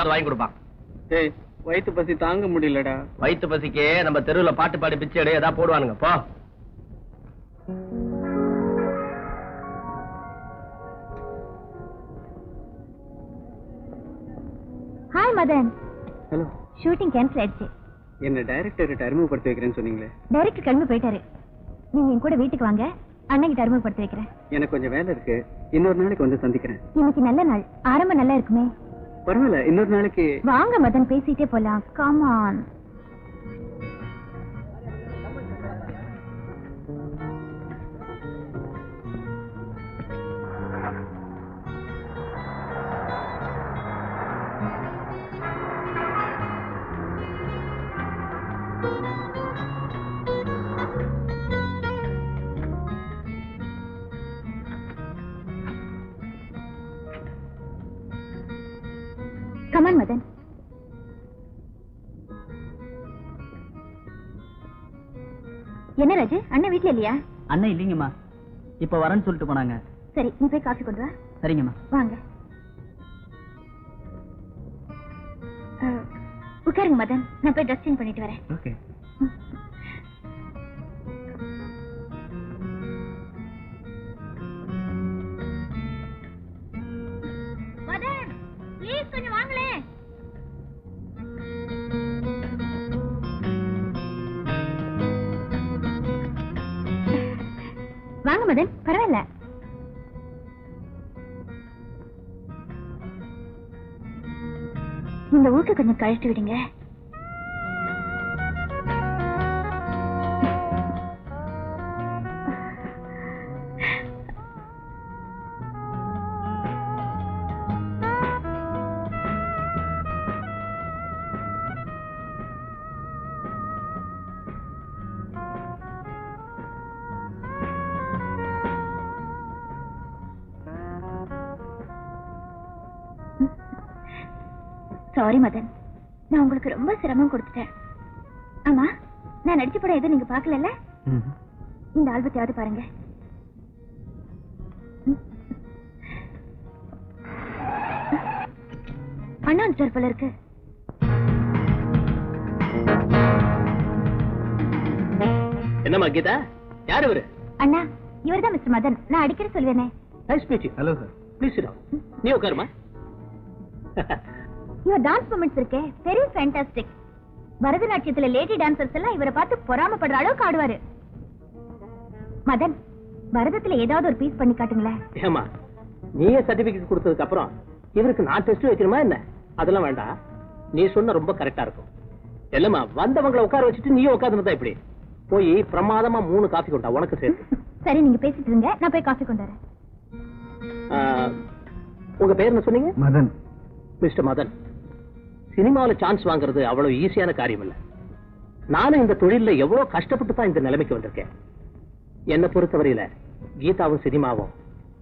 வாங்கி கொடுப்பான். ஏய், வயிற்று பசி தாங்க முடியலடா. வயிற்று பசிக்கு நம்ம தெருவுல பாட்டு பாடி பிச்சை எடு ஏதாவது போடுவானுங்க போ. Hi Madan. Hello. Shooting cancel ஆயிடுச்சு. என்ன டைரக்டர்கிட்ட அறிமுகப்படுத்தி வைக்கிறேன்னு சொன்னீங்களே. டைரக்டர் கிளம்பி போயிட்டாரு. நீங்க என் கூட வீட்டுக்கு வாங்க, அண்ணன் கிட்ட அறிமுகப்படுத்தி வைக்கிறேன். எனக்கு கொஞ்சம் வேலை இருக்கு, இன்னொரு நாளைக்கு வந்து சந்திக்கிறேன். இன்னைக்கு நல்ல நாள், ஆரம்பம் நல்லா இருக்குமே. பரவாயில்ல, இன்னொரு நாளைக்கு வாங்க மதன், பேசிட்டே போலாம். Come on. கமான் மதன். என்ன ராஜு, அண்ணன் வீட்ல இல்லையா? அண்ணன் இல்லைங்கம்மா, இப்ப வரேன்னு சொல்லிட்டு போனாங்க. சரி, நீ போய் காஃபி கொண்டு வா. சரிங்கம்மா. வாங்க உட்காருங்க மதன், நான் போய் ட்ரெஸ் சேஞ்ச் பண்ணிட்டு வரேன். ஓகே. மதன் ப்ளீஸ் கொஞ்சம் வாங்களே. வாங்க மதன், பரவாயில்ல. இந்த ஊருக்கு கொஞ்சம் கழட்டி விடுங்க. சாரி மதன், நான் உங்களுக்கு ரொம்ப சிரமம் கொடுத்துட்டேன். ஆமா, நான் நடிச்ச படம் எதுவும் நீங்க பாக்கல? இந்த ஆல்பத்தையாவது பாருங்க. அண்ணா வந்துட்டார் போல இருக்கு. என்னம்மா கீதா, யார் இவரு? அண்ணா, இவர்தான் மிஸ்டர் மதன், நான் அடிக்கடி சொல்லுவேனே. Nice meet you. Hello sir. Please sit down. நீ உட்காருமா. இவர் டான்ஸ் மூமெண்ட்ஸ் இருக்கே, வெரி ஃபேண்டாஸ்டிக். பரதநாட்டியத்துல லேடி டான்சர்ஸ் எல்லாம் இவரை பார்த்து பொறாமப்படுற அளவுக்கு ஆடுவாரு. மதன், பரதத்துல ஏதாவது ஒரு பீஸ் பண்ணி காட்டுங்களேன். ஏமா, நீயே சர்டிபிகேட் கொடுத்ததுக்கு அப்புறம் இவருக்கு நான் டெஸ்ட் வைக்கணுமா என்ன? அதெல்லாம் வேண்டாம், நீ சொன்ன ரொம்ப கரெக்டா இருக்கும். இல்லம்மா, வந்தவங்களை உட்கார வச்சுட்டு நீயே உட்கார்ந்துருந்தா இப்படி. போய் பிரமாதமா 3 காஃபி கொண்டா, உனக்கு சேர்த்து. சரி, நீங்க பேசிட்டு இருங்க, நான் போய் காஃபி கொண்டு வரேன். உங்க பேர் என்ன சொன்னீங்க? மதன். மிஸ்டர் மதன், சினிமாவில சான்ஸ் வாங்குறது அவ்வளவு ஈஸியான காரியம் இல்ல. நானும் இந்த தொழில எவ்வளவு கஷ்டப்பட்டு தான் இந்த நிலைமைக்கு வந்திருக்கேன். என்னை பொறுத்தவரையில கீதாவும் சினிமாவும்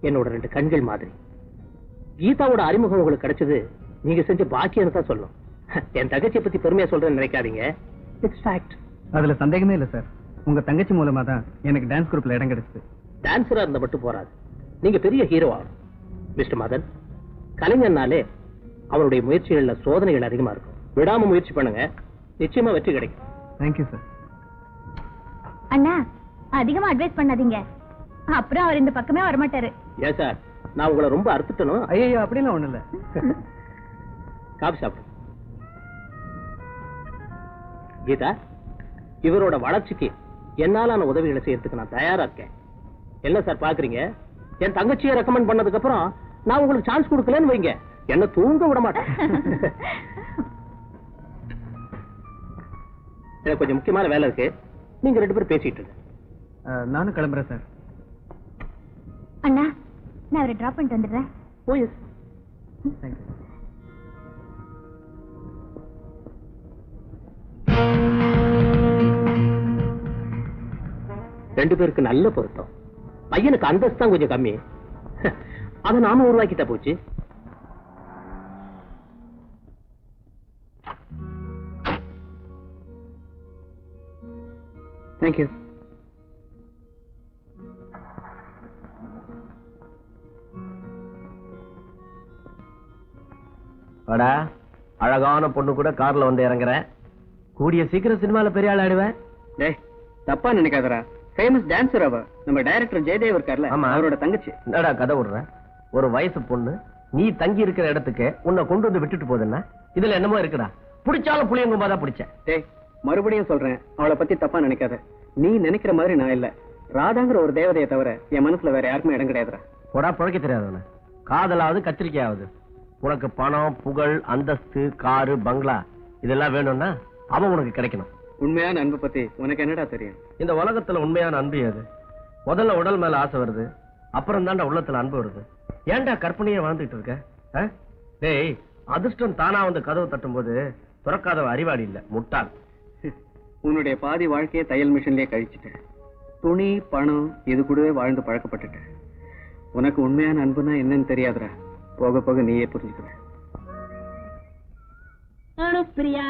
என்னோட 2 கண்கள் மாதிரி. கீதாவோட அறிமுகம் உங்களுக்கு கிடைச்சது நீங்க செஞ்ச பாக்கியம் தான் சொல்லணும். என் தங்கச்சியை பத்தி பெருமையா சொல்றேன்னு நினைக்காதீங்க. It's fact. அதுல சந்தேகமே இல்ல சார். உங்க தங்கச்சி மூலமா தான் எனக்கு டான்ஸ் குரூப்ல இடம் கிடைச்சது. டான்சரா இருந்த மட்டும் போறாது, நீங்க பெரிய ஹீரோ ஆகும். மிஸ்டர் மதன், கலைஞர்னாலே அவருடைய முயற்சிகள்ல சோதனைகள் அதிகமா இருக்கும். விடாம முயற்சி பண்ணுங்க, நிச்சயமா வெற்றி கிடைக்கும். Thank you sir. அண்ணா, அதிகமா அட்வைஸ் பண்ணாதீங்க, அப்புறம் அவர் இந்த பக்கமே வரமாட்டாரு. ஏன் சார், நான் உங்களை ரொம்ப அறுத்துட்டணும்? ஐயோ, அப்படிலாம் ஒண்ணு இல்ல. காபி சாப்பிடு. கீதா, இவரோட வளர்ச்சிக்கு என்னாலான உதவிகளை செய்யறதுக்கு நான் தயாரா இருக்கேன். என்ன சார் பாக்குறீங்க? என் தங்கச்சியை ரெக்கமெண்ட் பண்ணதுக்கு அப்புறம் நான் உங்களுக்கு சான்ஸ் கொடுக்கலன்னு வைங்க, என்ன தூங்க விட மாட்டேன். எனக்கு கொஞ்சம் முக்கியமான வேலை இருக்கு, நீங்க 2 பேரும் பேசிட்டு இருங்க. நானும் கிளம்புறேன் சார். அண்ணா, நான் அவரை டிராப் பண்ணிட்டு வந்துடுறேன். ஓ எஸ். தேங்க்யூ. ரெண்டு பேருக்கு நல்ல பொருத்தம். பையனுக்கு அந்தஸ்து தான் கொஞ்சம் கம்மி, அதை நாம உருவாக்கிட்டா போச்சு. தேங்க்யூ. வாடா, அழகான பொண்ணு கூட கார்ல வந்து இறங்குறேன். கூடிய சீக்கிரம் சினிமால பெரிய ஆள் ஆடுவேன். டேய் தப்பா நினைக்காதடா. ஃபேமஸ் டான்சர் அவ. நம்ம டைரக்டர் ஜெயதேவ் இருக்கார்ல, ஆமா. அவரோட தங்கச்சி. என்னடா கதை விடுற? ஒரு வயசு பொண்ணு நீ தங்கி இருக்கிற இடத்துக்கு உன்னை கொண்டு வந்து விட்டுட்டு போகுதுன்னா இதுல என்னமோ இருக்குடா. பிடிச்சாலும் புளியங்கும்பா தான் பிடிச்சேன். டேய் மறுபடியும் சொல்றேன், அவளை பத்தி தப்பா நினைக்காத. நீ நினைக்கிற மாதிரி நான் இல்ல. ராதாங்கிற ஒரு தேவதையை தவிர என் மனசுல வேற யாருக்குமே இடம் கிடையாதுடா. போடா புழைக்க தெரியாதவன. காதலாவது கத்திரிக்கையாவது. உனக்கு பணம், புகழ், அந்தஸ்து, காரு, பங்களா இதெல்லாம் வேணும்னா அவன் உனக்கு கிடைக்கணும். உண்மையான அன்பை பத்தி உனக்கு என்னடா தெரியும்? இந்த உலகத்துல உண்மையான அன்பு அது. முதல்ல உடல் மேல ஆசை வருது, அப்புறம் தாண்டா உள்ளத்துல அன்பு வருது. ஏன்டா கற்பனையே வாழ்ந்துட்டு இருக்க? டேய், அதிர்ஷ்டம் தானா வந்து கதவு தட்டும் போது துறக்காதவ அறிவாளி இல்ல, முட்டாள். உன்னுடைய பாதி வாழ்க்கையை தையல் மிஷின்லயே கழிச்சுட்டேன். துணி, பணம் இது கூடவே வாழ்ந்து பழக்கப்பட்டுட்டேன். உனக்கு உண்மையான அன்புனா என்னன்னு தெரியாதுடா. போக போக நீயே புரிஞ்சுக்குற. அனுப்பிரியா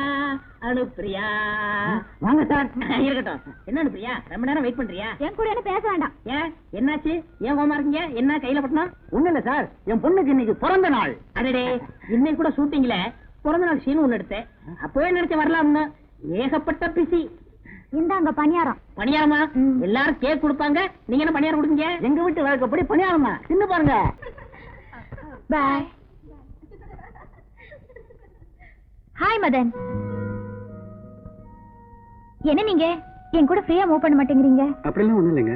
அனுப்பிரியா வாங்க சார். இருக்கட்டும். என்ன அனுப்பிரியா, ரொம்ப நேரம் வெயிட் பண்றியா? என் கூட என்ன பேச வேண்டாம். ஏன், என்னாச்சு? ஏன் கோமா இருக்கீங்க? என்ன கையில பட்டணும்? ஒண்ணு இல்ல சார், என் பொண்ணுக்கு இன்னைக்கு பிறந்த நாள். அடடே, இன்னைக்கு கூட ஷூட்டிங்ல பிறந்த நாள் சீன் ஒண்ணு எடுத்தேன். அப்பவே நினைச்ச வரலாம்னு. ஏகப்பட்ட பிசி. இந்தாங்க பணியாரம். பணியாரமா? எல்லாரும் கேக் கொடுப்பாங்க, நீங்க என்ன பணியாரம் கொடுங்க? எங்க வீட்டு வழக்கப்படி பணியாரமா தின்னு பாருங்க. பாய். ஹாய் மதன். என்ன நீங்க என் கூட ஃப்ரீயா மூவ் பண்ண மாட்டேங்கிறீங்க? அப்படிலாம் ஒண்ணும் இல்லைங்க.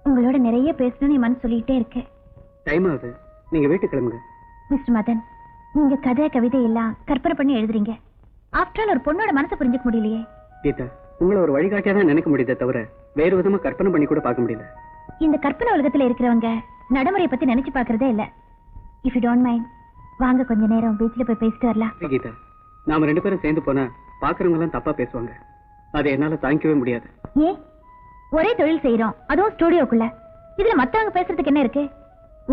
உங்களோட நிறைய பேசணும்னு என் மனசு சொல்லிட்டே இருக்கு. டைம் ஆகுது, நீங்க வீட்டுக்கு கிளம்புங்க. மிஸ்டர் மதன், நீங்க கதை கவிதை எல்லாம் கற்பனை பண்ணி எழுதுறீங்க. ஆஃப்டர் ஆல் ஒரு பொண்ணோட மனசை புரிஞ்சுக்க முடியலையே. கீதா, உங்களை ஒரு வழிகாட்டியா தான் நினைக்க முடியுதே தவிர வேறு விதமா கற்பனை பண்ணி கூட பார்க்க முடியல. இந்த கற்பனை உலகத்துல இருக்கிறவங்க நடைமுறையை பத்தி நினைச்சு பாக்குறதே இல்ல. இஃப் யூ டோன்ட் மைண்ட், வாங்க கொஞ்ச நேரம் பீச்ல போய் பேசிட்டு வரலாம். கீதா, நாம 2 பேரும் சேர்ந்து போனா பாக்குறவங்க எல்லாம் தப்பா பேசுவாங்க. அதை என்னால தாங்கிக்கவே முடியாது. ஏன்? ஒரே தொழில் செய்யறோம், அதுவும் ஸ்டுடியோக்குள்ள. இதுல மத்தவங்க பேசுறதுக்கு என்ன இருக்கு?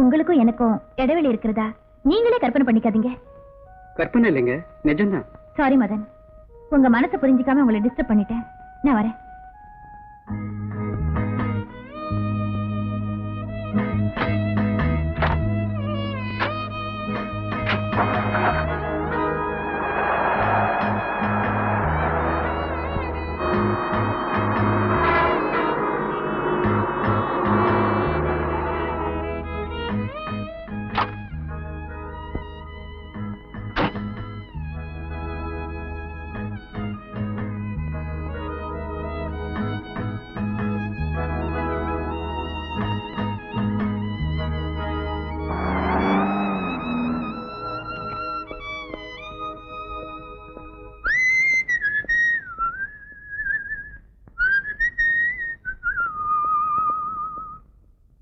உங்களுக்கும் எனக்கும் இடைவெளி இருக்கிறதா நீங்களே கற்பனை பண்ணிக்காதீங்க. கற்பனை இல்லைங்க, நிஜம்தான். சாரி மதன், உங்க மனசை புரிஞ்சுக்காம உங்களை டிஸ்டர்ப் பண்ணிட்டேன். நான் வரேன்.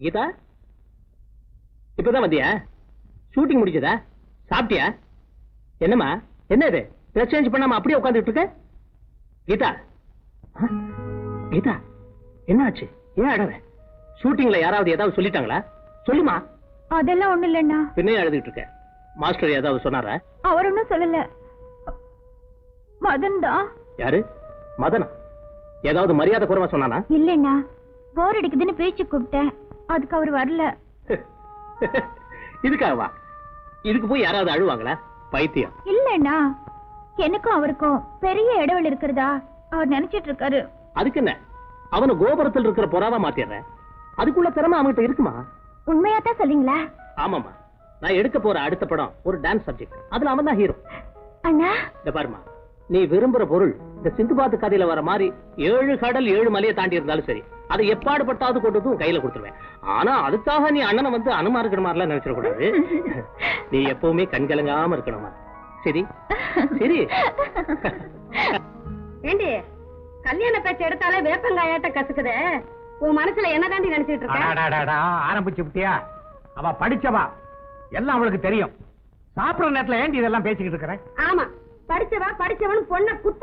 கீதா, இப்பதான் வந்தியா? ஷூட்டிங் முடிஞ்சதா? சாப்பிட்டியா? என்னம்மா, என்ன இது ட்ரெஸ் சேஞ்ச் பண்ணாம அப்படியே உட்கார்ந்துட்டு இருக்க? கீதா, கீதா, என்ன ஆச்சு? ஏன் அழற? ஷூட்டிங்ல யாராவது ஏதாவது சொல்லிட்டாங்களா? சொல்லுமா. அதெல்லாம் ஒண்ணு இல்லைன்னா. பின்னே அழுதுட்டு இருக்க. மாஸ்டர் ஏதாவது சொன்னாரா? அவர் ஒன்னும் சொல்லல. மதன் தான். யாரு? மதனா? ஏதாவது மரியாதை குறைவா சொன்னானா? இல்லைண்ணா, போர் அடிக்குதுன்னு பேச்சு கூப்பிட்டேன், அதுக்கு அவர் வரல. இதுக்காகவா? இதுக்கு போய் யாராவது அழுவாங்களா? பைத்தியம். இல்லைண்ணா, எனக்கும் அவருக்கும் பெரிய இடைவெளி இருக்கிறதா அவர் நினைச்சிட்டு இருக்காரு. அதுக்கு என்ன? அவனு கோபுரத்தில் இருக்கிற புறாவா மாத்திடுறேன். அதுக்குள்ள திறமை அவன்கிட்ட இருக்குமா? உண்மையாத்தான் சொல்றீங்களா? ஆமாமா, நான் எடுக்க போற அடுத்த படம் ஒரு டான்ஸ் சப்ஜெக்ட். அதுல அவன் தான் ஹீரோ. அண்ணா, இந்த பாருமா, நீ விரும்புற பொருள் இந்த சிந்துபாத்து கதையில வர மாதிரி 7 கடல் 7 மலையை தாண்டி இருந்தாலும் சரி, அதை எப்பாடுபட்டாவது கொண்டு வந்து கையில கொடுத்துருவேன். ஆனா அதுக்காக நீ அண்ணனை வந்து அனுமா இருக்கிற மாதிரிலாம் நினைச்சிட கூடாது. நீ எப்பவுமே கண்கலங்காம இருக்கணுமா? சரி சரி. ஏண்டி, கல்யாண பேச்சு எடுத்தாலே வேப்பங்காயாட்ட கசுக்குதே. உன் மனசுல என்னதாண்டி நினைச்சிட்டு இருக்க? ஆரம்பிச்சு விட்டியா? அவ படிச்சவா, எல்லாம் அவளுக்கு தெரியும். சாப்பிடுற நேரத்துல ஏண்டி இதெல்லாம் பேசிக்கிட்டு இருக்கிற? ஆமா, படிச்சவன் பொண்ணை குத்து